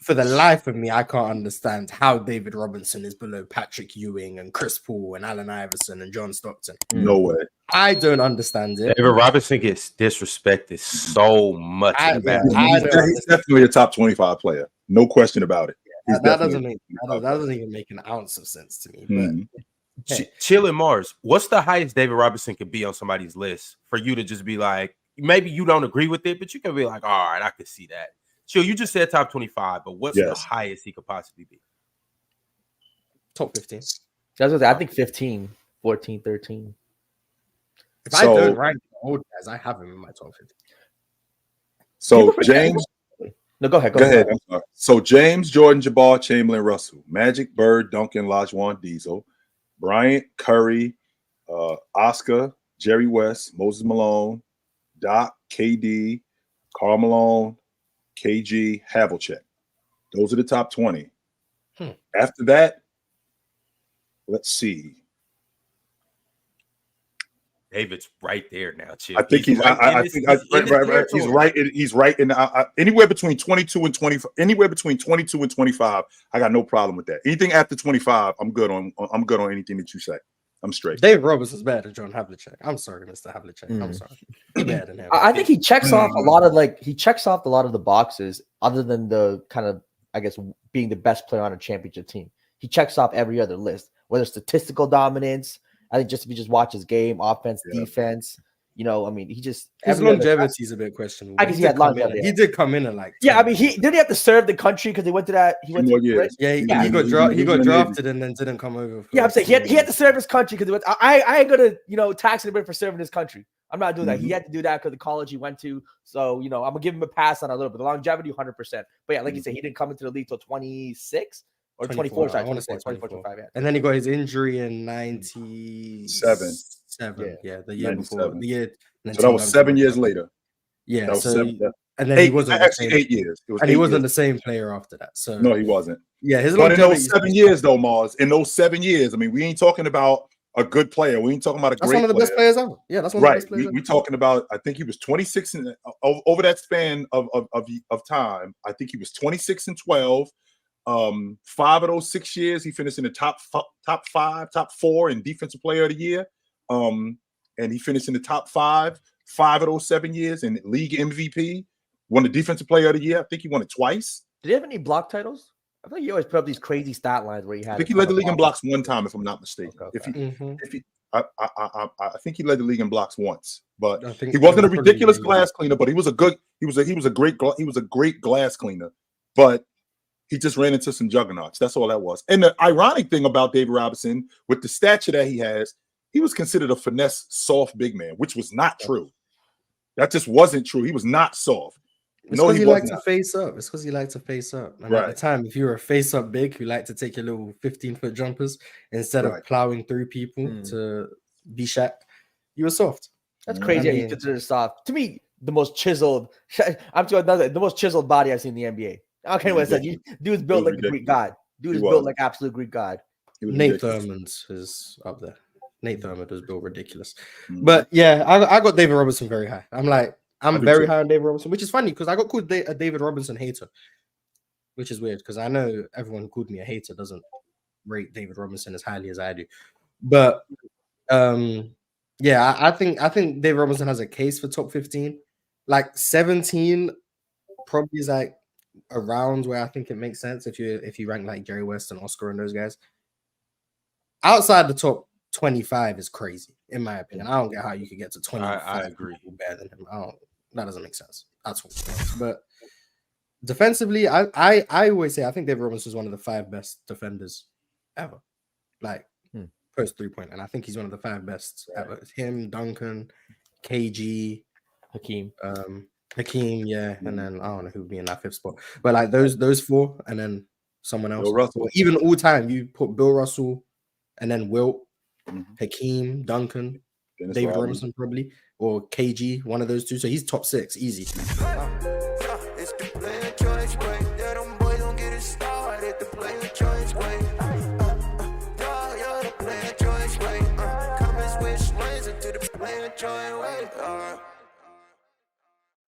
for the life of me, I can't understand how David Robinson is below Patrick Ewing and Chris Paul and Allen Iverson and John Stockton. No way. I don't understand it. David Robinson gets disrespected so much. He's definitely a top 25 player. No question about it. That doesn't even make an ounce of sense to me. But Chill and Marz, what's the highest David Robinson could be on somebody's list for you to just be like, maybe you don't agree with it, but you can be like, all right, I can see that. Chill, you just said top 25, but what's the highest he could possibly be? Top 15. I think 15, 14, 13. If I don't rank the old guys, I have him in my top 15. So James, no, go ahead. Go ahead. I'm sorry. So James, Jordan, Jabbar, Chamberlain, Russell, Magic, Bird, Duncan, Lajuan, Diesel, Bryant, Curry, Oscar, Jerry West, Moses Malone, Doc, KD, Karl Malone, KG, Havlicek. Those are the top 20. After that, let's see. David's right there now. Chill. I think he's right. He's right in anywhere between 22 and 20. Anywhere between 22 and 25. I got no problem with that. Anything after 25, I'm good on. I'm good on anything that you say. I'm straight. David Robinson's better than John Havlicek. I'm sorry, Mr. Havlicek. I'm sorry. He's better than him. I think he checks off a lot of the boxes, other than the kind of, I guess, being the best player on a championship team. He checks off every other list, whether statistical dominance. I think just if you just watch his game, offense, defense, you know, I mean, he just his longevity is a bit questionable. I guess he had longevity. He did come in and like I mean, he have to serve the country because he went to that. He went to he got drafted and then didn't come over. I'm saying he had to serve his country because he went. I ain't gonna tax him a bit for serving his country. I'm not doing that. He had to do that because the college he went to. So I'm gonna give him a pass on a little bit. The longevity, 100%. But like you said, he didn't come into the league till 26. Or 24, sorry, I want to say 24, 25, yeah. And then he got his injury in 97. Yeah, the year before. The year, so that was 7 years later. Yeah, that was and then he wasn't actually 8 years. He wasn't the same player after that. So no, he wasn't. Yeah, but in those 7 years, though, Marz, in those 7 years, I mean, we ain't talking about a good player. We ain't talking about a great player. That's one of the best players ever. Yeah, that's one of the best players ever. We're talking about, I think he was 26 over that span of time. I think he was 26 and 12. 5 of those 6 years, he finished in the top 4 in defensive player of the year. And he finished in the top 5 of those 7 years in league MVP. Won the defensive player of the year. I think he won it twice. Did he have any block titles? I thought you always put up these crazy stat lines where he had. I think he led the league in blocks one time, if I'm not mistaken. I think he led the league in blocks once, but he wasn't a ridiculous glass cleaner. But he was a great glass cleaner. But he just ran into some juggernauts. That's all that was. And the ironic thing about David Robinson, with the stature that he has, he was considered a finesse, soft big man, which was not true. That just wasn't true. He was not soft. It's because he liked to face up. It's because he liked to face up. And at the time, if you were a face up big who liked to take your little 15-foot jumpers instead of plowing through people to be Shaq, you were soft. That's crazy. I mean, you consider soft. To me, the most chiseled. The most chiseled body I've seen in the NBA. Okay, what I said. Dude's built like a Greek god. Dude is built like absolute Greek god. Nate Thurman's is up there. Nate Thurman was built ridiculous. But yeah, I got David Robinson very high. I'm very high on David Robinson, which is funny because I got called a David Robinson hater, which is weird because I know everyone who called me a hater doesn't rate David Robinson as highly as I do. But yeah, I think David Robinson has a case for top 15. Like 17 probably is like around where I think it makes sense if you rank like Jerry West and Oscar and those guys. Outside the top 25 is crazy, in my opinion. I don't get how you could get to 25. I agree. Better than him. That doesn't make sense. That's all. But defensively, I always say I think David Robinson is one of the 5 best defenders ever. Like post 3-point, and I think he's one of the 5 best ever. It's him, Duncan, KG, Hakeem, yeah, and then I don't know who would be in that 5th spot, but like those 4, and then someone else. Or even all time, you put Bill Russell, and then Wilt, Hakeem, Duncan, David Robinson probably, or KG, one of those 2. So he's top 6, easy.